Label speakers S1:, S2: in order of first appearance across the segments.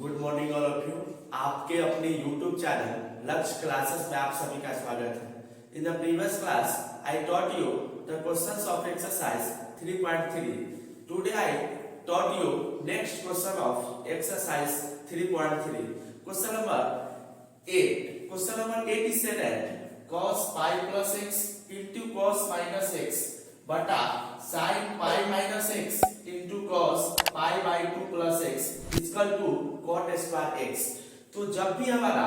S1: Good morning all of you. आपके अपने YouTube channel लक्ष्य क्लासेस में आप सभी का स्वागत है। In the previous class I taught you the questions of exercise 3.3. Today I taught you next question of exercise 3.3. Question number 8. Question number 8 is said that cos pi plus x into cos minus x बटा sin pi minus x into cos pi by 2 plus x equal to cot square x। तो जब भी हमारा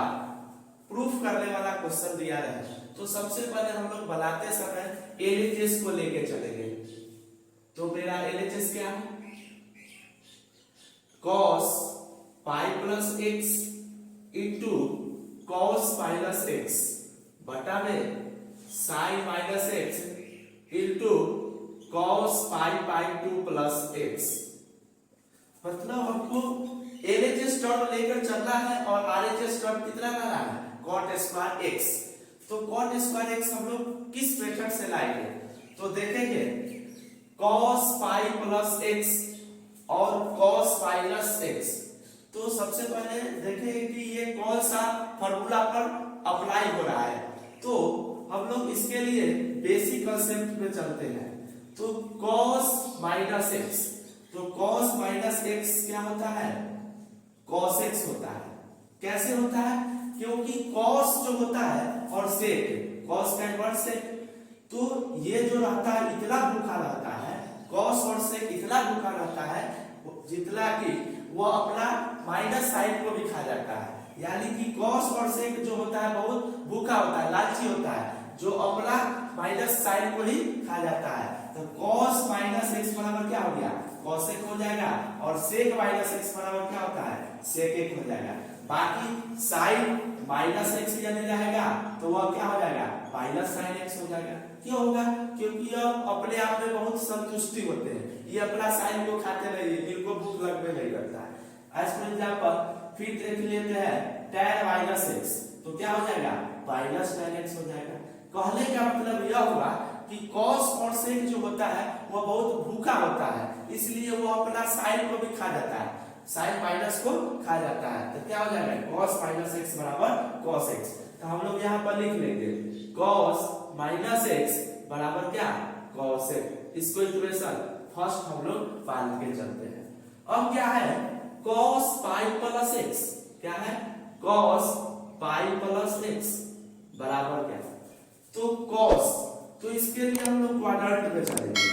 S1: proof करने वाला question दिया रहे तो सबसे पहले हम लोग बनाते समय एलएचएस को लेके चलेंगे। तो मेरा एलएचएस क्या है? cos pi plus x into cos minus x बटा में sin minus x into cos pi by 2 plus x। मतलब हमको एलएचएस टर्म लेकर चलना है और आरएचएस टर्म कितना लाना है? cot square x। तो cot स्क्वायर x हम लोग किस मेथड से लाएंगे? तो देखेंगे cos pi plus x और cos minus x। तो सबसे पहले देखेंगे कि ये कौन सा फॉर्मूला पर अप्लाई हो रहा है। तो हम लोग इसके लिए बेसिक कंसेप्ट में चलते हैं। तो cos minus x, तो cos minus x क्या होता है? cos x होता है। कैसे होता है? क्योंकि cos जो होता है और sec, cos का इन्वर्स sec, तो ये जो रहता है इतना भूखा रहता है, cos और sec इतना भूखा रहता है जितना कि वो अपना माइनस साइड को भी खा जाता है। यानी कि cos और sec जो होता है बहुत भूखा होता है, लालची होता है, जो अपना माइनस साइड को ही खा जाता है। तो cos minus x बराबर क्या हो गया? cos x हो जाएगा और sec minus x बराबर क्या होता है? sec x हो जाएगा। बाकी sin minus x यदि रहेगा तो वह क्या हो जाएगा? minus sin x हो जाएगा। क्यों होगा? क्योंकि यह अपने आप में बहुत संतुष्टि होते हैं, ये अपना साइन को खाते नहीं, इनको भूख लगने नहीं करता है। एज फॉर एग्जांपल फिर देख लेते हैं tan minus x, तो क्या हो जाएगा? minus tan x हो जाएगा। कहने का मतलब यह हुआ कि cos और sec जो होता है वह बहुत भूखा होता है, इसलिए वो अपना साइन को भी खा जाता है, साइन माइनस को खा जाता है। तो क्या हो जाएगा? cos minus x बराबर cos x। तो हम लोग यहाँ पर लिख लेंगे cos minus x बराबर क्या? cos x। इसको इक्वेशन फर्स्ट हम लोग मान के चलते हैं। अब क्या है? cos pi plus x क्या है? cos pi plus x बराबर क्या? तो cos, तो इसके लिए हम लोग क्वाड्रेंट में चलेंगे।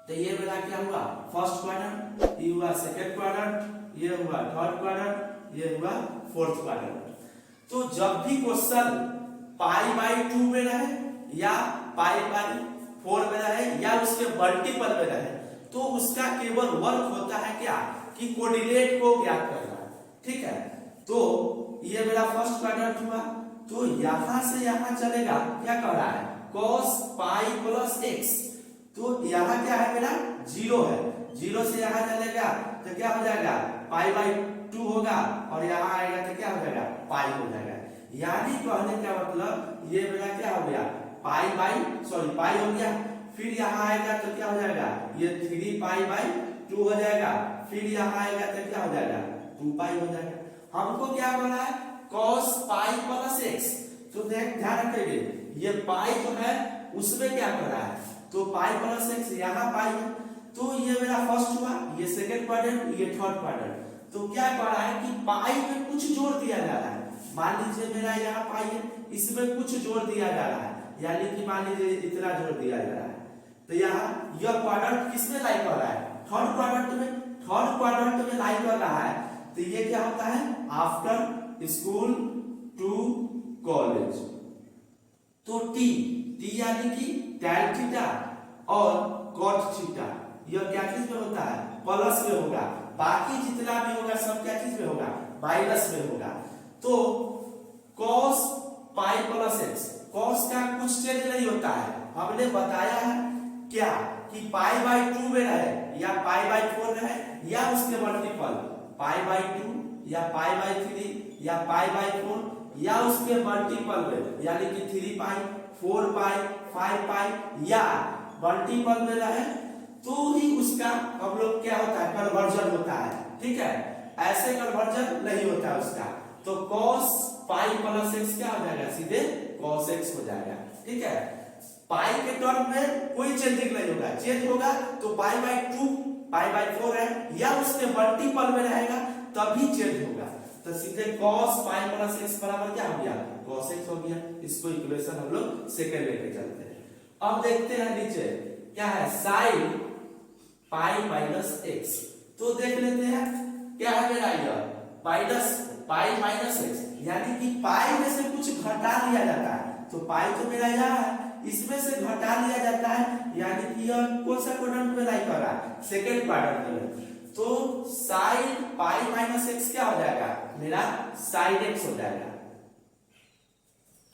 S1: तो ये मेरा क्या हुआ? फर्स्ट क्वाड्रेंट, ये हुआ सेकंड क्वाड्रेंट, ये हुआ थर्ड क्वाड्रेंट, ये हुआ फोर्थ क्वाड्रेंट। तो जब भी क्वेश्चन पाई बाई 2 में रहे या पाई बाई 4 में रहे या उसके मल्टीपल में रहे तो उसका केवल वर्क होता है क्या? कि कोऑर्डिनेट को ज्ञात करना। ठीक है, तो ये मेरा फर्स्ट क्वाड्रेंट हुआ। तो यहां से यहां चलेगा, क्या कह रहा है? cos pi plus x। तो यहाँ क्या है मेरा? 0 है, 0 से यहाँ चलेगा तो क्या हो जाएगा? पाई बाई 2 होगा और यहाँ आएगा तो क्या हो जाएगा? पाई हो जाएगा। यानी कहने का मतलब ये मेरा क्या हो गया? पाई हो गया। फिर यहाँ आएगा तो क्या हो जाएगा? ये 3 पाई बाई 2 हो जाएगा। फिर यहाँ आएगा तो क्या हो जाएगा? 2 पाई हो जाएगा। हमको क्या बोला है? cos pi plus x। तो ध्यान रखिए ये पाई जो है उसमें क्या कर रहा है? तो पाई प्लस x यहाँ पाई है, तो ये मेरा फर्स्ट हुआ, ये सेकंड क्वाड्रेंट, ये थर्ड क्वाड्रेंट। तो क्या कर रहा है कि पाई में कुछ जोड़ दिया जा रहा है। मान लीजिए मेरा यहाँ पाई है, इसमें कुछ जोड़ दिया जा रहा है, यानी कि मान लीजिए इतना जोड़ दिया जा रहा है। तो यहाँ यह क्वाड्रेंट किसमें लाई कर रहा है? थर्ड क्वाड्रेंट में। थर्ड क्वाड्रेंट में लाई कर रहा है तो ये क्या होता है? After school to college. तो टी यानी कि tan थीटा और cot थीटा, यह क्या चीज में होता है? प्लस में होगा। बाकी जितना भी होगा सब क्या चीज में होगा? माइनस में होगा। तो cos pi plus x, cos का कुछ चेंज नहीं होता है। हमने बताया है क्या कि पाई बाई 2 में रहे या पाई बाई 4 रहे या उसके मल्टीपल पाई बाई 2 या पाई बाई 3 या पाई बाई 4 या उसके मल्टीपल में यानी कि 3 पाई 4 पाई 5 पाई या मल्टीपल में रहे तो ही उसका हम लोग क्या होता है? कन्वर्जन होता है। ठीक है, ऐसे कन्वर्जन नहीं होता है उसका। तो cos पाई प्लस एक्स क्या हो जाएगा, सीधे cos x हो जाएगा। ठीक है, पाई के टर्म में कोई चेंजिंग नहीं होगा, चेंज होगा तो पाई बाई 2 पाई बाई 4 है या उसके मल्टीपल में रहेगा तभी चेंज होगा। तो सीधे cos पाई प्लस एक्स बराबर क्या हो गया, cos x हो गया। इसको इक्वेशन हम लोग सेकंड लेके चलते हैं। अब देखते हैं नीचे क्या है, sin पाई माइनस एक्स। तो देख लेते हैं क्या है मेरा, यह पाई माइनस एक्स, यानी कि पाई में से कुछ घटा लिया जाता है। तो पाई तो मेरा यहाँ है, इसमें से घटा लिया जाता है, यानी कि यह कौन सा क्वाड्रेंट में लाई कर रहा है, सेकंड क्वाड्रेंट में। तो sin पाई माइनस एक्स क्या हो जाएगा, मेरा sin x हो जाएगा।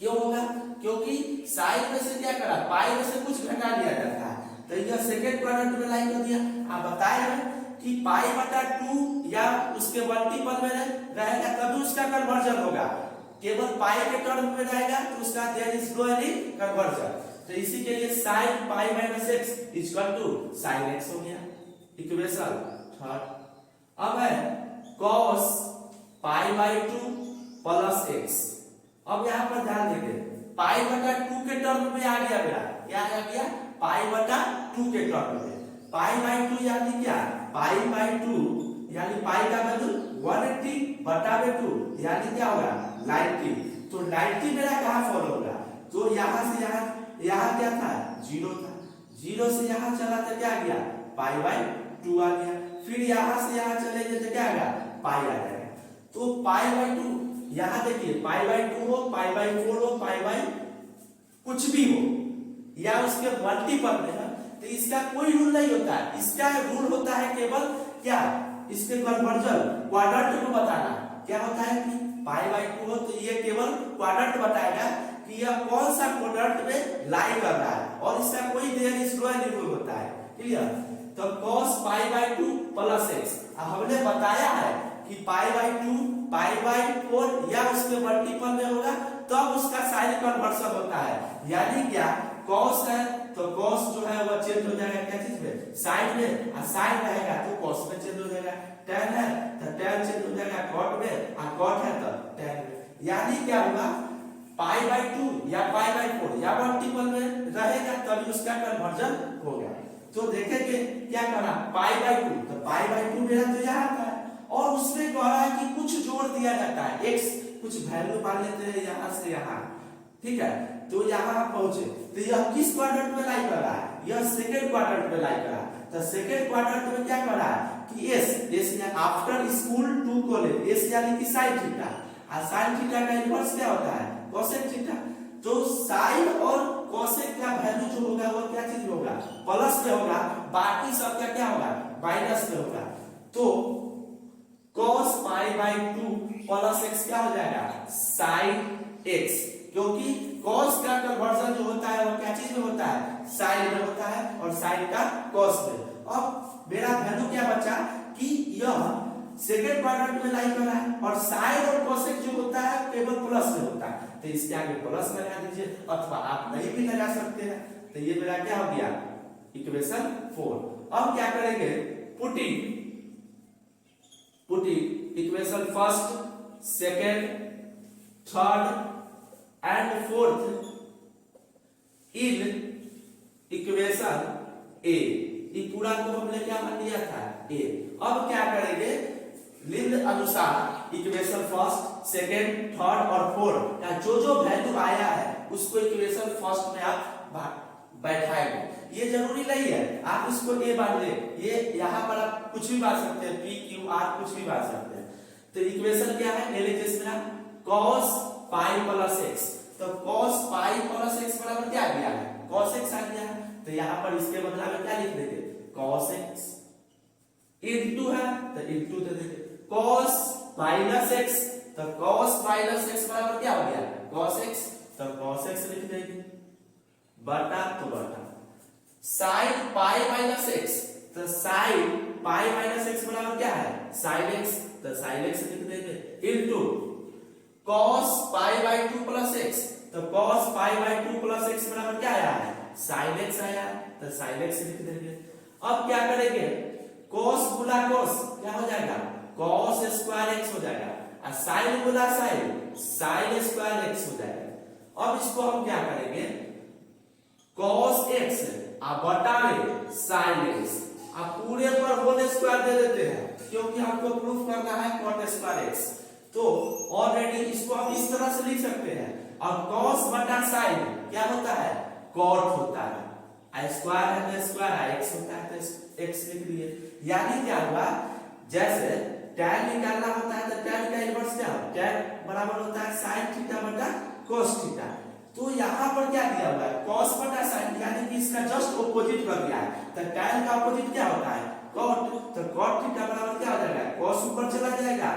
S1: क्यों होगा, क्योंकि sin में से क्या करा, पाई में से कुछ घटा लिया जाता है, तो यह सेकंड क्वाड्रेंट में लाई कर दिया। आप बताए हैं कि पाई बटा 2 या उसके मल्टीपल में रहेगा तभी उसका कन्वर्जन होगा। केवल पाई के टर्म में रहेगा तो उसका there is no any conversion. तो इसी के लिए sin pi minus X equal to sin x हो गया, इक्वेशन थर्ड। अब है cos pi by 2 plus x। अब यहाँ पर ध्यान देंगे, पाई बटा 2 के टर्म में आ गया मेरा, क्या आ गया, पाई बटा 2 के टर्म में। पाई बाई 2 यानी क्या, पाई बाई 2 यानी पाई का वैल्यू 180 बटा में 2 यानी क्या होगा 90। तो 90 मेरा कहाँ फॉलो होगा, तो यहाँ से यहाँ क्या था, 0 था, 0 से यहाँ चला तो क्या गया, पाई बाई 2 आ गया। फिर यहाँ से यहाँ चलेंगे तो क्या आएगा, पाई आ जाएगा। तो पाई बाई 2 यहाँ देखिए, पाई बाई 2 हो, पाई बाई 4 हो, पाई बाई कुछ भी हो या उसके मल्टीपल में है, तो इसका कोई रूल नहीं होता है। इसका रूल होता है केवल क्या, इसके कन्वर्जन क्वाड्रेंट को बताना। क्या होता है कि पाई बाई 2 हो तो ये केवल क्वाड्रेंट बताएगा कि यह कौन सा क्वाड्रेंट में लाई कर रहा है, और इसका कोई there is no any rule होता है। क्लियर। तो cos pi by 2 plus X, हमने बताया है कि पाई बाई 2 पाई बाई 4 या उसके मल्टीपल में होगा तब उसका साइन कन्वर्जन होता है। यानी क्या, cos है तो cos जो है वह चेंज हो जाएगा क्या चीज में, साइन में, और साइन रहेगा तो cos में चेंज हो जाएगा। tan है तो tan चेंज हो जाएगा cot में, और cot है तो tan में। यानी क्या होगा, पाई बाई 2 या पाई बाई 4 या मल्टीपल में रहेगा तभी उसका कन्वर्जन होगा। तो देखेंगे क्या करा, पाई बाई 2, तो पाई बाई 2 मेरा तो यहाँ था, और उसमें कह रहा है कि कुछ जोड़ दिया जाता है, x कुछ वैल्यू मान लेते हैं यहाँ से यहाँ। ठीक है, तो यहाँ पहुंचे तो यह किस क्वाड्रेंट में लाई कर रहा है, यह सेकंड क्वाड्रेंट में लाई कर रहा है। तो सेकंड क्वाड्रेंट में क्या कर रहा है कि s after school to college, s यानी कि sin थीटा, और sin थीटा का इन्वर्स क्या होता है, cosec थीटा। तो sin और cosec का वैल्यू जो होगा वो क्या चीज होगा, प्लस में होगा, बाकी सब का क्या होगा, माइनस में होगा। तो cos pi by 2 plus x क्या हो जाएगा, sin x, क्योंकि cos का कन्वर्जन जो होता है वो क्या चीज में होता है, sin में होता है, और sin का cos में। अब मेरा वैल्यू क्या बचा कि यह सेकंड क्वाड्रेंट में लाई कर रहा है, और sin और cosec जो होता है केवल प्लस में होता है, तो इसके आगे प्लस लगा दीजिए, अथवा आप नहीं भी लगा सकते हैं। तो ये मेरा क्या हो गया, इक्वेशन 4। अब क्या करेंगे, putting equation first, second, third and fourth in equation A. ये पूरा को हमने क्या मान लिया था, ए। अब क्या करेंगे, निम्न अनुसार इक्वेशन फर्स्ट, सेकंड, थर्ड और फोर्थ का जो वैल्यू आया है उसको इक्वेशन फर्स्ट में आप बैठाएंगे। ये जरूरी नहीं है आप इसको ए मान ले, ये यहाँ पर आप कुछ भी मान सकते हैं, पी क्यू आर कुछ भी मान सकते हैं। तो इक्वेशन क्या है, ले लीजिए इसमें cos पाई प्लस एक्स। तो cos पाई प्लस एक्स बराबर क्या आ गया है, cos x आ गया है। तो यहाँ पर इसके बदला में क्या लिख देंगे, cos x इनटू है तो इनटू दे देंगे, cos माइनस x, तो cos माइनस x बराबर क्या हो गया, cos x, तो cos x लिख देंगे, बटा तो बटा sin पाई माइनस x, तो sin पाई माइनस x बराबर क्या है, sin x, तो sin x लिख देंगे, into cos pi by 2 plus x, तो cos pi by 2 plus x बराबर क्या आया है, sin x आया, तो sin x लिख देंगे। अब क्या करेंगे, cos गुना cos क्या हो जाएगा, cos साइन गुना साइन, साइन स्क्वायर एक्स हो जाएगा। अब इसको हम क्या करेंगे, cos x बटा में sin x, अब पूरे पर होल स्क्वायर दे देते हैं क्योंकि हमको प्रूफ करना है cot स्क्वायर x। तो ऑलरेडी इसको हम इस तरह से लिख सकते हैं, और cos बटा sin क्या होता है, cot होता है, आई स्क्वायर है तो स्क्वायर, आई एक्स होता है तो x लिख लिए। यानी क्या हुआ, जैसे tan निकालना होता है तो tan का इन्वर्स क्या होता है, tan बराबर होता है sin थीटा बटा cos थीटा। तो यहाँ पर क्या दिया हुआ है, cos बटा sin, यानी कि इसका जस्ट ऑपोजिट कर दिया है। तो tan का ऑपोजिट क्या होता है, cot, तो cot थीटा बराबर क्या हो जाएगा, cos ऊपर चला जाएगा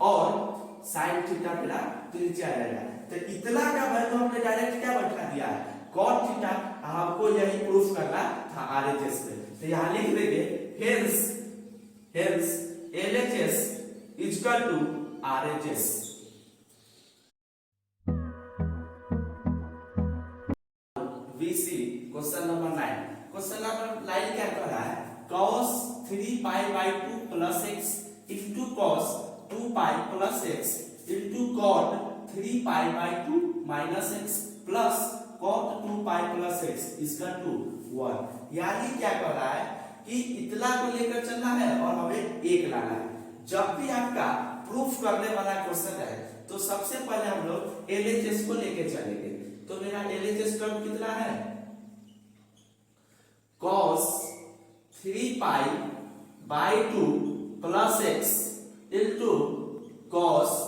S1: और sin थीटा मेरा नीचे आ जाएगा। तो इतना का वैल्यू हमने डायरेक्ट क्या बैठा दिया है, cot थीटा। हमको यही प्रूफ करना था RHS में, तो यहाँ लिख देंगे hence LHS is equal to RHS। VC question number 9, question number 9 क्या कह रहा है, cos 3 pi by 2 plus x into cos 2 pi plus x into cot 3 pi by 2 minus x plus cot 2 pi plus x इसका 2 1। यानी क्या कह रहा है कि इतना को लेकर चलना है और हमें एक लाना है। जब भी आपका प्रूफ करने वाला क्वेश्चन है तो सबसे पहले हम लोग LHS को लेके चलेंगे। तो मेरा LHS टर्म कितना है, cos 3 pi by 2 plus x into cos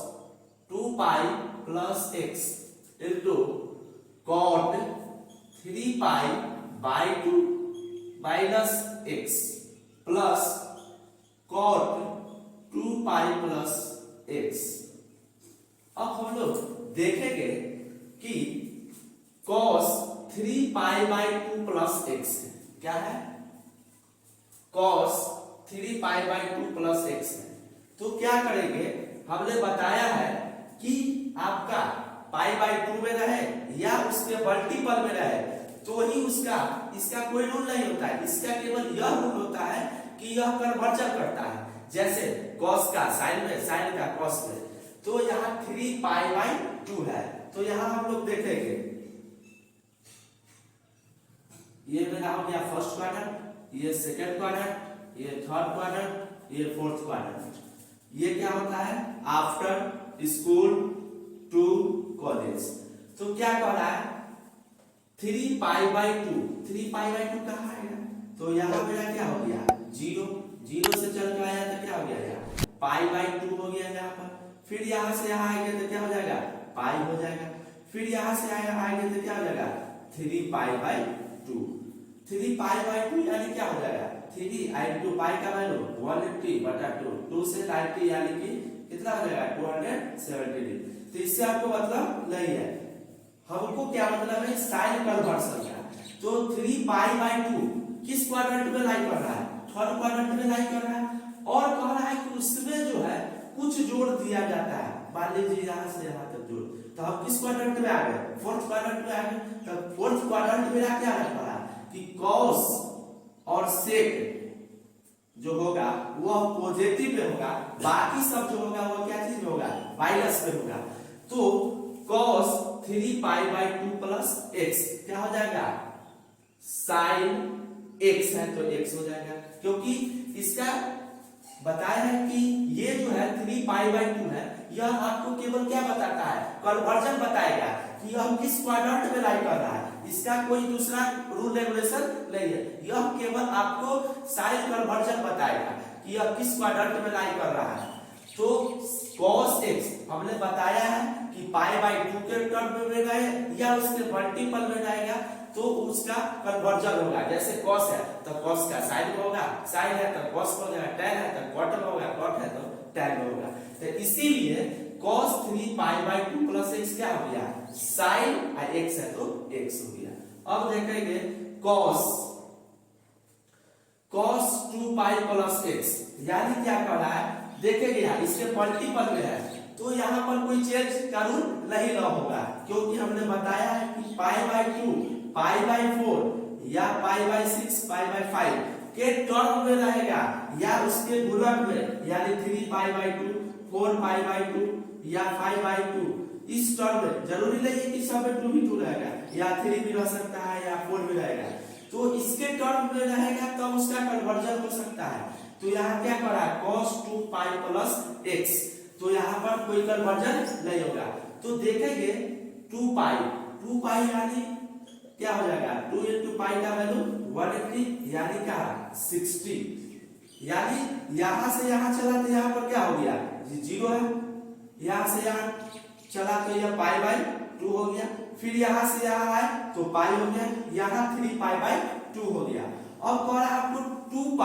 S1: 2 pi plus x into cot 3 pi by 2 minus x plus cot 2 pi plus x। अब हम लोग देखेंगे कि cos 3 pi by 2 plus x क्या है, cos 3 pi by 2 plus x है। तो क्या करेंगे, हमने बताया है कि आपका पाई बाई 2 में रहे या उसके मल्टीपल में रहे तो ही इसका कोई रूल नहीं होता है। इसका केवल यह रूल होता है कि यह कन्वर्जन करता है, जैसे cos का sin में, sin का cos में। तो यहाँ 3 पाई बाई 2 है, तो यहाँ हम लोग देखेंगे ये मेरा हो गया फर्स्ट क्वाड्रेंट, ये सेकंड क्वाड्रेंट, ये थर्ड क्वाड्रेंट, ये फोर्थ क्वाड्रेंट। ये क्या होता है, आफ्टर स्कूल टू कॉलेज। तो क्या कह रहा है, 3 पाई बाई 2, 3 पाई बाई 2 कहाँ आएगा, तो यहाँ मेरा क्या हो गया 0, 0 से चल के आया तो क्या हो गया यहाँ पाई बाई 2 हो गया यहाँ पर। फिर यहाँ से यहाँ आएंगे तो क्या हो जाएगा, पाई हो जाएगा। फिर यहाँ से यहाँ आएंगे तो क्या हो जाएगा 3 पाई बाई 2, 3 पाई बाई 2 यानी क्या हो जाएगा 3 आई 2 पाई का वैल्यू 180 बटा 2, 2 से 90 यानी कि कितना हो जाएगा 270। तो इससे आपको मतलब नहीं है, हमको क्या मतलब है साइन कन्वर्सन का। तो 3 पाई बाई 2 किस क्वाड्रेंट में लाई कर रहा है, थर्ड क्वाड्रेंट में लाई कर रहा है, और कह रहा है कि उसमें जो है कुछ जोड़ दिया जाता है। मान लीजिए यहाँ से यहाँ तक जोड़, तो हम किस क्वाड्रेंट में आ गए, फोर्थ क्वाड्रेंट में आ गए। तो फोर्थ क्वाड्रेंट में क्या लग रहा है कि cos और sec जो होगा वह पॉजिटिव में होगा, बाकी सब जो होगा वो क्या चीज में होगा, माइनस में होगा। तो cos 3 pi by 2 plus x क्या हो जाएगा, sin x है तो x हो जाएगा, क्योंकि इसका बताया है कि ये जो है 3 पाई बाई 2 है, यह आपको केवल क्या बताता है, कन्वर्जन बताएगा कि यह किस क्वाड्रेंट में लाई कर रहा है। इसका कोई दूसरा रूल रेगुलेशन नहीं है, यह केवल आपको साइन कन्वर्जन बताएगा कि यह किस क्वाड्रेंट में लाई कर रहा है। तो cos x हमने बताया है कि पाई बाई 2 के टर्म में रहे या उसके मल्टीपल में रहेगा तो उसका कन्वर्जन होगा। जैसे cos है तो cos का sin में होगा, sin है तो cos में होगा, tan है तो cot में होगा, cot है तो tan में होगा। तो इसीलिए cos 3 pi by 2 plus x क्या हो गया, sin और x है तो x हो गया। अब देखेंगे cos 2 पाई प्लस x, यानी क्या कर रहा है, देखेंगे यहाँ इसके मल्टीपल में है तो यहाँ पर कोई चेंज का रूल नहीं ना होगा, क्योंकि हमने बताया है कि पाई बाई 2, पाई बाई 4 या पाई बाई 6, पाई बाई 5 के टर्म में रहेगा या उसके गुणक में, यानी 3π/2, 4π/2 या 5/2, इस टर्म में जरूरी नहीं है कि सब में 2 ही 2 रहेगा, या 3 भी रह सकता है या 4 भी रहेगा, तो इसके टर्म में रहेगा तब तो उसका कन्वर्जन हो सकता है। तो यहाँ क्या करा cos 2π + x, तो यहाँ पर कोई कन्वर्जन नहीं होगा। तो देखेंगे 2π यानी क्या हो जाएगा, 2 × π का वैल्यू 180 यानी क्या 60, यानी यहाँ से यहाँ चला तो यहाँ पर क्या हो गया 0 है, यहाँ से यहाँ चला तो यह π/2 हो गया, फिर यहाँ से यहाँ आए तो π हो गया, यहाँ 3π/2 हो गया। अब कह रहा है आपको 2π,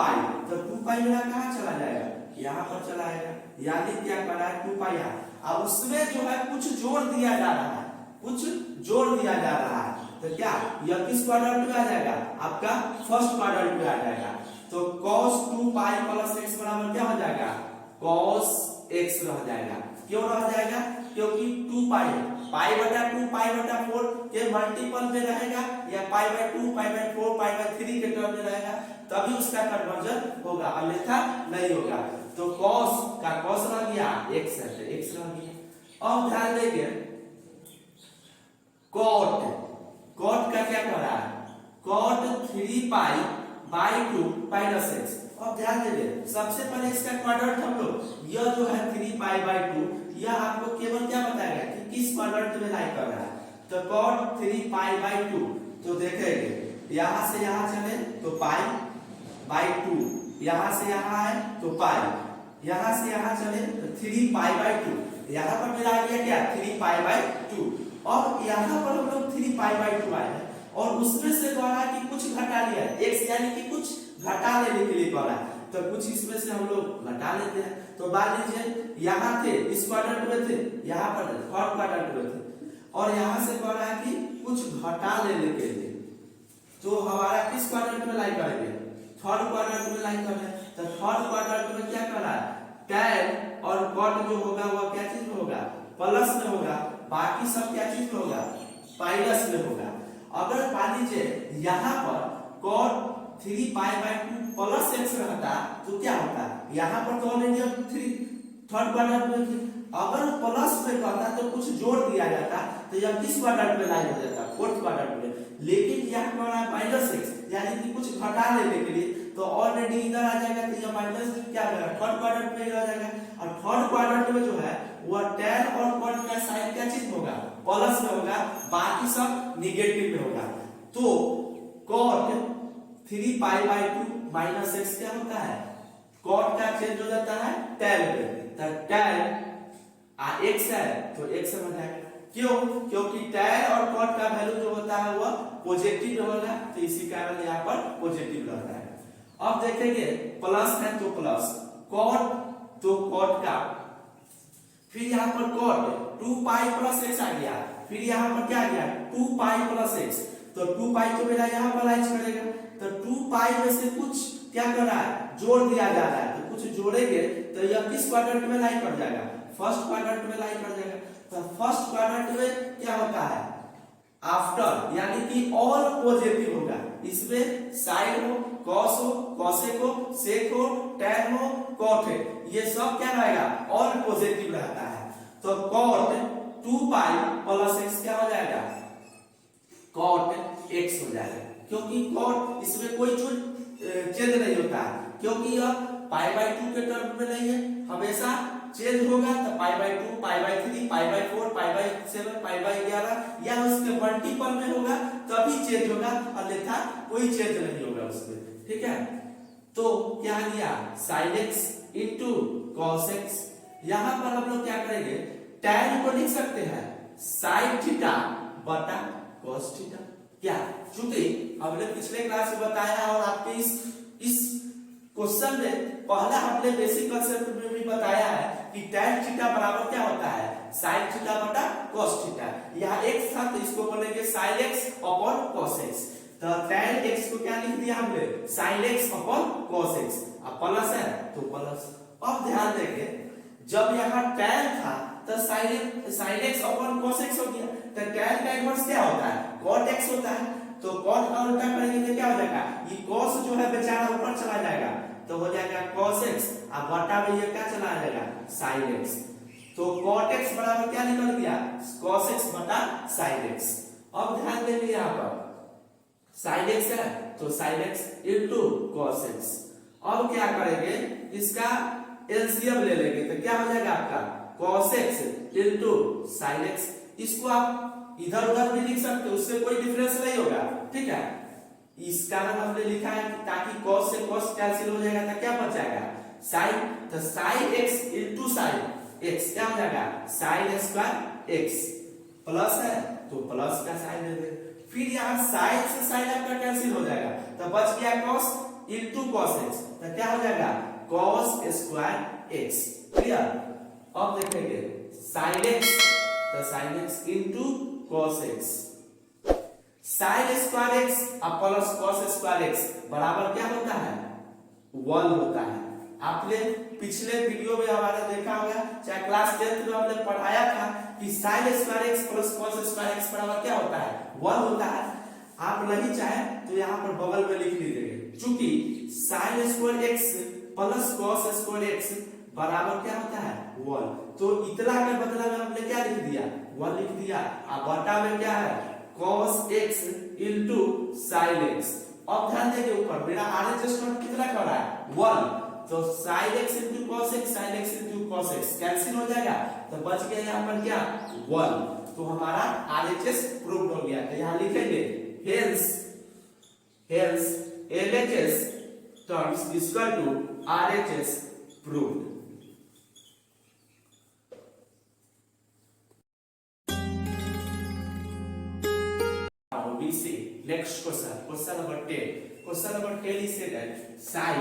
S1: तो 2π मेरा कहाँ चला जाएगा, यहाँ पर चला आएगा, यानी क्या कर रहा है 2π यहाँ। अब उसमें जो है कुछ जोड़ दिया जा रहा है, कुछ जोड़ दिया जा रहा है, तो क्या यह किस क्वाड्रेंट में आ जाएगा, आपका फर्स्ट क्वाड्रेंट में आ जाएगा। तो cos 2π + x बराबर क्या हो जाएगा, cos x रह जाएगा। क्यों रह जाएगा, क्योंकि 2π है, π/2 π/4 के मल्टीपल में रहेगा या π/2 π/4 π/3 के टर्म में रहेगा, तभी उसका कन्वर्जन होगा, अन्यथा नहीं होगा। तो cos का cos रह गया, x है तो x रह गया। अब ध्यान देंगे cot का क्या कर रहा है, cot 3π/2 - x। अब ध्यान देंगे सबसे पहले इसका क्वाड्रेंट हम लोग, यह जो है 3π/2, यह आपको केवल क्या बताएगा कि किस क्वाड्रेंट में लाई कर रहा है। तो cot 3π/2, तो देखेंगे यहाँ से यहाँ चले तो π/2, यहाँ से यहाँ आए तो π, यहाँ से यहाँ चले तो 3π/2, यहाँ पर मेरा आ गया क्या 3π/2। और यहाँ पर हम लोग 3π/2 आए हैं और उसमें से कह रहा है कि कुछ घटा लिया है, x यानी कि कुछ घटा लेने के लिए कह रहा है, तो कुछ इसमें से हम लोग घटा लेते हैं। तो मान लीजिए यहाँ थे इस क्वाड्रेंट में थे, यहाँ पर थर्ड क्वाड्रेंट में थे, और यहाँ से कह रहा है कि कुछ घटा लेने के लिए, तो हमारा किस क्वाड्रेंट में लाई करेंगे, थर्ड क्वाड्रेंट में लाई करेंगे। तो थर्ड क्वाड्रेंट में क्या कर रहा है, tan और cot जो होगा वह क्या चीज में होगा, प्लस में होगा, बाकी सब क्या चीज में होगा, माइनस में होगा। अगर मान लीजिए यहाँ पर cot 3π/2 + x रहता तो क्या होता, यहाँ पर तो ऑलरेडी हम 3 थर्ड क्वाड्रेंट में थे, अगर प्लस में कहता तो कुछ जोड़ दिया जाता तो यह किस क्वाड्रेंट में लाई हो जाता, फोर्थ क्वाड्रेंट में। लेकिन यहाँ पर है -x, यानी कि कुछ घटा लेने के लिए, तो ऑलरेडी इधर आ जाएगा, तो यह माइनस क्या हो जाएगा, थर्ड क्वाड्रेंट में आ जाएगा। और थर्ड क्वाड्रेंट में जो है वह tan और cot का साइन क्या चीज होगा, प्लस में होगा, बाकी सब निगेटिव में होगा। तो cot 3π/2 - x क्या होता है, cot का चेंज हो जाता है tan में, तो tan x है तो x बन जाएगा। क्यों, क्योंकि tan और cot का वैल्यू जो होता है वह पॉजिटिव होगा, तो इसी कारण यहाँ पर पॉजिटिव रहता है। अब देखेंगे प्लस है तो प्लस, cot तो cot का, फिर यहाँ पर cot 2π + x आ गया, फिर यहाँ पर क्या आ गया 2π + x, तो 2π तो मेरा यहाँ पर लाइज करेगा, तो 2π में से कुछ क्या कर रहा है, जोड़ दिया जा रहा है, तो कुछ जोड़ेंगे तो यह किस क्वाड्रेंट में लाई कर जाएगा, फर्स्ट क्वाड्रेंट में लाई कर जाएगा। तो फर्स्ट क्वाड्रेंट में क्या होता है, आफ्टर यानी कि ऑल पॉजिटिव होगा, इसमें साइन हो, कॉस हो, कॉसेक हो, सेक हो, टैन हो, कॉट है, ये सब क्या रहेगा, ऑल पॉजिटिव रहता है। तो cot 2π + x क्या हो जाएगा, cot x हो जाएगा, क्योंकि cot इसमें कोई चेंज नहीं होता है, क्योंकि यह π/2 के टर्म में नहीं है, हमेशा चेंज होगा तो π/2 π/3 π/4 π/7 π/11 या उसके मल्टीपल में होगा तभी चेंज होगा, अन्यथा कोई चेंज नहीं होगा उसमें, ठीक है। तो क्या लिया sin x * cos x, यहाँ पर हम लोग क्या करेंगे, tan को लिख सकते हैं sin थीटा बटा cos थीटा। क्या, चूंकि हमने पिछले क्लास में बताया और आपके इस क्वेश्चन में पहला हमने बेसिक कांसेप्ट में भी बताया है कि tan थीटा बराबर क्या होता है, sin थीटा बटा cos थीटा। यहाँ x था तो इसको बोलेंगे sin x upon cos x, तो tan x को क्या लिख दिया हमने, sin x upon cos x, अब प्लस है तो प्लस। अब ध्यान देंगे जब यहाँ tan था तो sin x upon cos x हो गया, तो tan का इनवर्स क्या होता है, cot x होता है, तो cot का उल्टा करेंगे तो क्या हो जाएगा, ये cos जो है बेचारा ऊपर चला जाएगा तो हो जाएगा cos x, अब बटा में ये क्या चला जाएगा sin x, तो cot x बराबर क्या निकल गया cos x बटा sin x। अब ध्यान देंगे यहाँ पर sin x है तो sin x into cos x। अब क्या करेंगे इसका एलसीएम ले लेंगे तो क्या हो जाएगा आपका cos x into sin x। इसको आप इधर उधर भी लिख सकते हो, उससे कोई डिफरेंस नहीं होगा, ठीक है। इस कारण हमने लिखा है ताकि cos से cos कैंसिल हो जाएगा तो क्या बच जाएगा sin, तो sin x into sin x क्या हो जाएगा sin स्क्वायर x प्लस है तो प्लस का साइन दे दे, फिर यहाँ sin से sin आपका कैंसिल हो जाएगा तो बच गया cos into cos x तो क्या हो जाएगा cos स्क्वायर x। क्लियर। अब देखेंगे sin x तो sin x into cos x, sin square x अब प्लस cos स्क्वायर x बराबर क्या होता है 1 होता है। आपने पिछले वीडियो में हमारा देखा होगा, चाहे क्लास 10th में हमने पढ़ाया था कि sin square x plus cos square x बराबर क्या होता है 1 होता है। आप नहीं चाहे तो यहाँ पर बगल में लिख लीजिएगा, चूंकि sin square x plus cos square x बराबर क्या होता है 1, तो इतना के बदला में हमने क्या लिख दिया 1 लिख दिया, अब बटा में क्या है cos x into sin x। अब ध्यान देंगे ऊपर मेरा RHS टर्म कितना कर रहा है 1, तो sin x into cos x sin x into cos x cancel हो जाएगा तो बच गया यहाँ पर क्या 1, तो हमारा RHS प्रूव हो गया। तो यहाँ लिखेंगे hence LHS terms is equal to RHS proved। We see next question number 10. Question number 10 is said that sin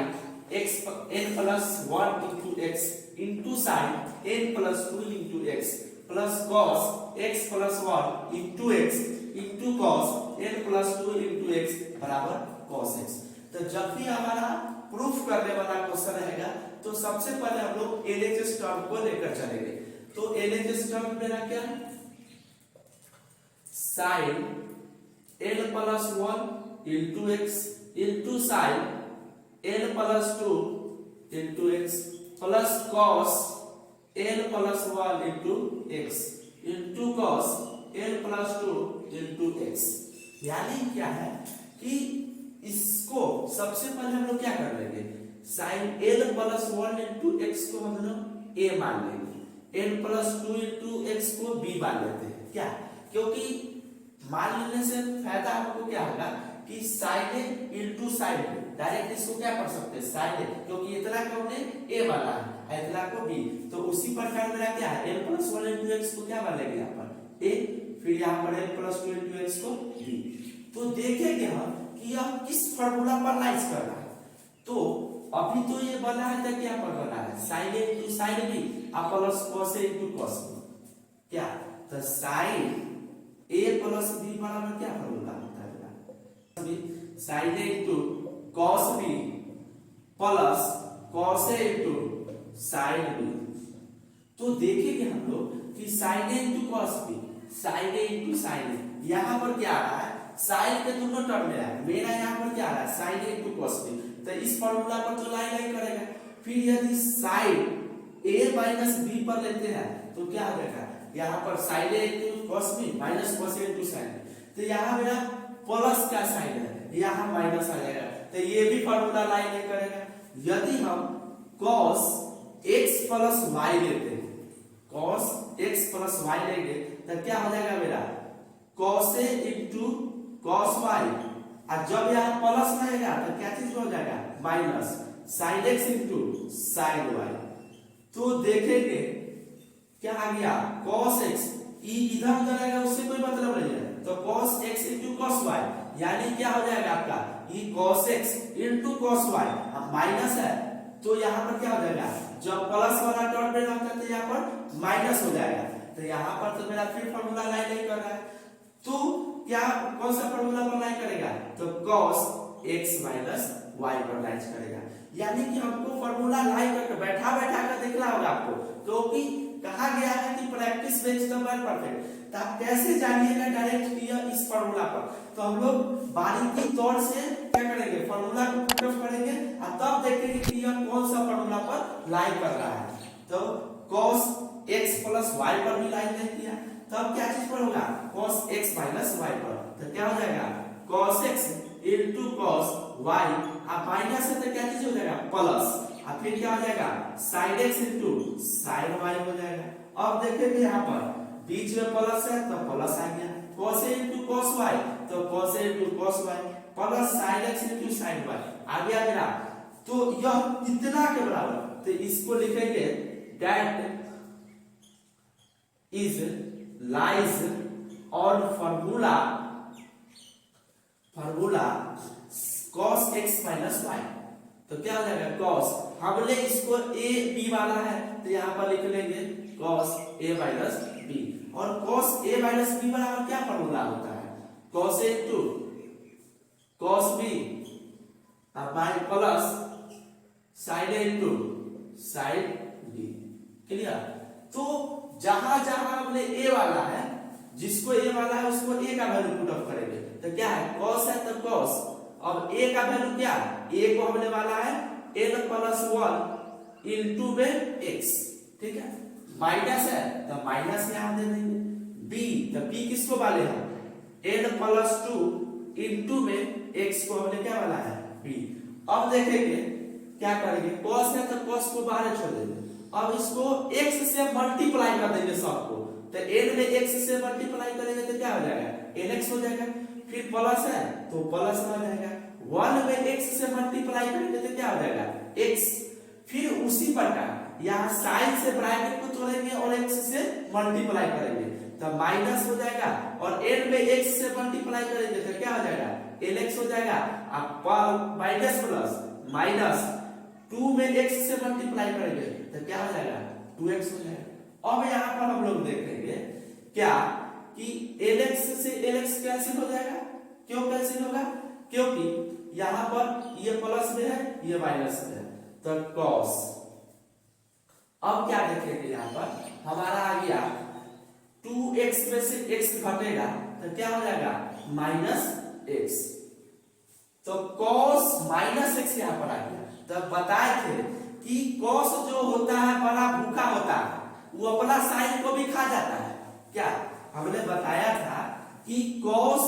S1: x n plus 1 into x into sin n plus 2 into x plus cos x plus 1 into x into cos n plus 2 into x बराबर cos x। तो जब भी हमारा proof करने वाला question रहेगा तो सबसे पहले हम लोग LHS टर्म को लेकर चलेंगे। तो LHS टर्म मेरा क्या है sin n plus 1 into x into sin n plus 2 into x plus cos n plus 1 into x into cos n plus 2 into x। यानी क्या है कि इसको सबसे पहले हम लोग क्या कर लेंगे sin n plus 1 into x को हम लोग a मान लेंगे, n plus 2 into x को b मान लेते हैं। क्या, क्योंकि मान लेने से फायदा हमको क्या होगा कि sin a into sin b, direct इसको क्या पढ़ सकते हैं sin a, क्योंकि इतना को हमने a माना है इतना को b, तो उसी प्रकार मेरा क्या है n plus 1 into x को क्या मान लेंगे यहाँ पर a, फिर यहाँ पर n plus 2 into x को b। तो देखेंगे हम कि यह किस फार्मूला पर लाइज कर रहा है। तो अभी तो ये बना है तो क्या पर बना है sin a into sin b plus cos a into cos b, क्या तो sin a प्लस b बराबर क्या फार्मूला होता है sin a into cos b plus cos a into sin b। तो देखेंगे हम लोग कि sin a into cos b sin a into sin a, यहाँ पर क्या आ रहा है sin के दोनों टर्म में है, मेरा यहाँ पर क्या आ रहा है sin a into cos b, तो इस फार्मूला पर तो लाइन लाइन करेगा। फिर यदि sin a minus b पर लेते हैं तो क्या हो जाएगा यहाँ पर sin a into cos b minus cos a into sin b, तो यहाँ मेरा प्लस का साइन है यहाँ माइनस आ जाएगा, तो ये भी फार्मूला लाइन लाइन करेगा। यदि हम cos x plus y लेते हैं, cos x plus y लेंगे तो क्या हो जाएगा मेरा cos a into cos y, और जब यहाँ प्लस रहेगा तो क्या चीज हो जाएगा minus sin x into sin y। तो देखेंगे क्या आ गया cos x, इधर उधर आएगा उससे कोई मतलब नहीं है, तो cos x into cos y यानी क्या हो जाएगा आपका ये cos x into cos y, अब माइनस है तो यहाँ पर क्या हो जाएगा जब प्लस वाला टर्म में रहता है तो यहाँ पर माइनस हो जाएगा, तो यहाँ पर तो मेरा फिर फार्मूला लाइन नहीं कर रहा है, तो क्या कौन सा फार्मूला पर लाइन करेगा तो cos x minus y पर लाइन करेगा। यानी कि हमको फार्मूला लाइन करके बैठा बैठा कर देखे लिखना होगा आपको, क्योंकि कहा गया है कि practice makes the man perfect. तो आप कैसे जानिएगा डायरेक्ट क्लियर इस फार्मूला पर, तो हम लोग बारीकी तौर से क्या करेंगे, फार्मूला को पुटअप करेंगे और तब देखेंगे कि यह कौन सा फार्मूला पर लाई कर रहा है। तो cos x प्लस y पर भी लाई नहीं किया, तब क्या चीज पर होगा, cos x माइनस y पर। तो क्या हो जाएगा, cos x into cos y, अब माइनस है तो क्या चीज हो जाएगा, प्लस, और फिर क्या हो जाएगा, sin x into sin y हो जाएगा। अब देखेंगे यहाँ पर बीच में प्लस है तो प्लस आ गया, cos a into cos y तो cos a into cos y plus sin x into sin y आ गया मेरा। तो यह कितना के बराबर, तो इसको लिखेंगे that is lies on formula cos x minus y। तो क्या हो जाएगा, cos, हमने इसको a b वाला है तो यहाँ पर लिख लेंगे cos a minus b, और cos a minus b बराबर क्या फॉर्मूला होता है, cos a into cos b by plus sin a into sin b। Clear. तो जहां जहां हमने a वाला है, जिसको a वाला है उसको a का वैल्यू पुट अप करेंगे, तो क्या है, cos है तो cos, अब a का वैल्यू क्या, a को हमने वाला है n प्लस 1 इनटू में x, ठीक है, माइनस है तो माइनस यहां दे देंगे, b तो b किसको वाले हैं, n प्लस 2 इनटू में x को हमने क्या वाला है, b। अब देखेंगे क्या करेंगे, cos है तो cos को बाहर छोड़ देंगे, अब इसको x से मल्टीप्लाई कर देंगे सबको, तो n में x से मल्टीप्लाई करेंगे तो क्या हो जाएगा, nx हो जाएगा, फिर प्लस है तो प्लस हो जाएगा, 1 में x से मल्टीप्लाई करेंगे तो क्या हो जाएगा, x, फिर उसी प्रकार यहाँ साइन से ब्रैकेट को तोड़ेंगे और x से मल्टीप्लाई करेंगे तो माइनस हो जाएगा, और n में x से मल्टीप्लाई करेंगे तो क्या हो जाएगा, nx हो जाएगा, अब माइनस प्लस माइनस 2 में x से मल्टीप्लाई करेंगे तो क्या हो जाएगा, 2x हो जाएगा। अब यहाँ पर हम लोग देखेंगे क्या कि lx से lx कैंसिल हो जाएगा, क्यों कैंसिल होगा, क्योंकि यहाँ पर ये प्लस में है ये माइनस में है, तो cos। अब क्या देखेंगे, यहाँ पर हमारा आ गया 2x में से x घटेगा तो क्या हो जाएगा, माइनस x, तो cos माइनस x यहाँ पर आ गया। तब बताए थे कि cos जो होता है बड़ा भूखा होता है, वो अपना साइन को भी खा जाता है, क्या हमने बताया था कि cos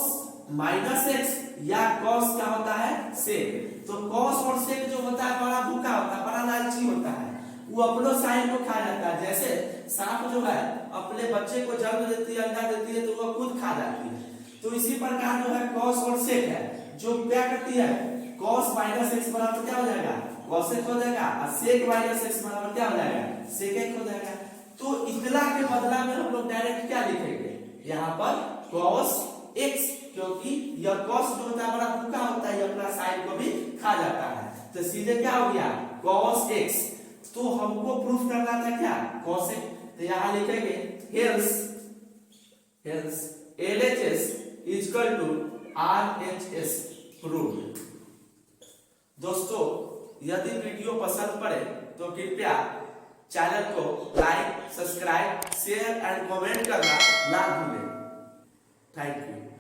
S1: माइनस x या cos क्या होता है, sec, तो cos और sec जो होता है बड़ा भूखा होता है, बड़ा लालची होता है, वो अपने साइन को खा जाता है। जैसे सांप जो है अपने बच्चे को जन्म देती है, अंडा देती है तो वो खुद खा जाती है, तो इसी प्रकार जो है cos और sec है जो क्या करती है, cos माइनस x बराबर क्या हो जाएगा, cos x हो जाएगा, और sec माइनस x बराबर क्या हो जाएगा, sec x हो जाएगा। तो इतना के बदला में हम लोग डायरेक्ट क्या लिखेंगे, यहाँ पर cos x, क्योंकि यह cos जो होता है बड़ा भूखा होता है, ये अपना साइन को भी खा जाता है, तो सीधे क्या हो गया, cos x। तो हमको प्रूफ करना था क्या, cos x, तो यहाँ लिखेंगे hence LHS is equal to RHS proved. दोस्तों यदि वीडियो पसंद पड़े तो कृपया चैनल को like, subscribe, share and comment करना ना भूलें। Thank you.